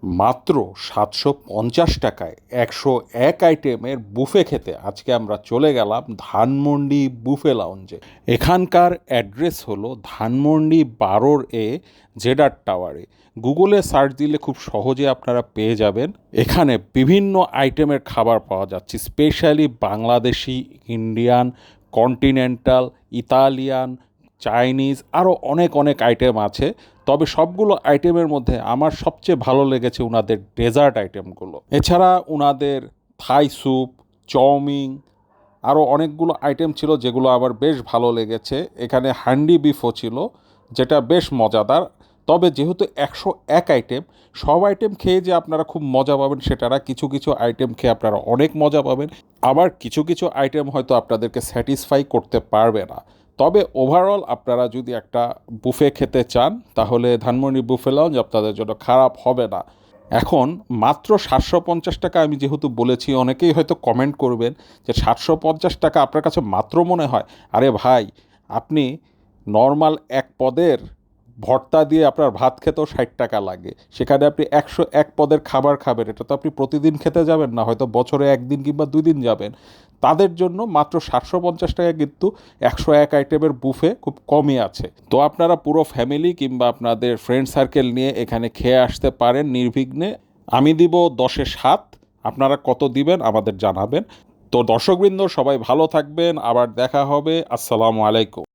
মাত্র ৭৫০ টাকায় ১০১ আইটেমের বুফে খেতে আজকে আমরা চলে গেলাম ধানমন্ডি বুফে লাউঞ্জে। এখানকার অ্যাড্রেস হলো ধানমন্ডি ১২ জেডার টাওয়ারে। গুগলে সার্চ দিলে খুব সহজে আপনারা পেয়ে যাবেন। এখানে বিভিন্ন আইটেমের খাবার পাওয়া যাচ্ছে, specially Bangladeshi, Indian, continental, Italian, Chinese, আরও অনেক অনেক আইটেম আছে। তবে সবগুলো আইটেমের মধ্যে আমার সবচেয়ে ভালো লেগেছে ওনাদের ডেজার্ট আইটেমগুলো। এছাড়া ওনাদের থাই স্যুপ, চাউমিন, আরও অনেকগুলো আইটেম ছিল যেগুলো আমার বেশ ভালো লেগেছে। এখানে হান্ডি বিফও ছিল, যেটা বেশ মজাদার। তবে যেহেতু ১০১ আইটেম, সব আইটেম খেয়ে যে আপনারা খুব মজা পাবেন সেটা না। কিছু কিছু আইটেম খেয়ে আপনারা অনেক মজা পাবেন, আবার কিছু কিছু আইটেম হয়তো আপনাদেরকে স্যাটিসফাই করতে পারবে না। তবে ওভারঅল আপনারা যদি একটা বুফে খেতে চান তাহলে ধানমন্ডি বুফে লাউঞ্জ আপনাদের জন্য খারাপ হবে না। এখন মাত্র ৭৫০ টাকা আমি যেহেতু বলেছি, অনেকেই হয়তো কমেন্ট করবেন যে ৭৫০ টাকা আপনার কাছে মাত্র মনে হয়। আরে ভাই, আপনি নর্মাল এক পদের ভর্তা দিয়ে আপনার ভাত খেতেও ৬০ টাকা লাগে, সেখানে আপনি ১০১ পদের খাবার খাবেন। এটা তো আপনি প্রতিদিন খেতে যাবেন না, হয়তো বছরে একদিন কিংবা ২ দিন যাবেন। তাদের জন্য মাত্র ৭৫০ টাকা কিন্তু ১০১ আইটেমের বুফে খুব কমই আছে। তো আপনারা পুরো ফ্যামিলি কিংবা আপনাদের ফ্রেন্ড সার্কেল নিয়ে এখানে খেয়ে আসতে পারেন নির্বিঘ্নে। আমি দিব ১০-এ ৭। আপনারা কত দিবেন আমাদের জানাবেন। তো দর্শকবৃন্দ, সবাই ভালো থাকবেন, আবার দেখা হবে। আসসালামু আলাইকুম।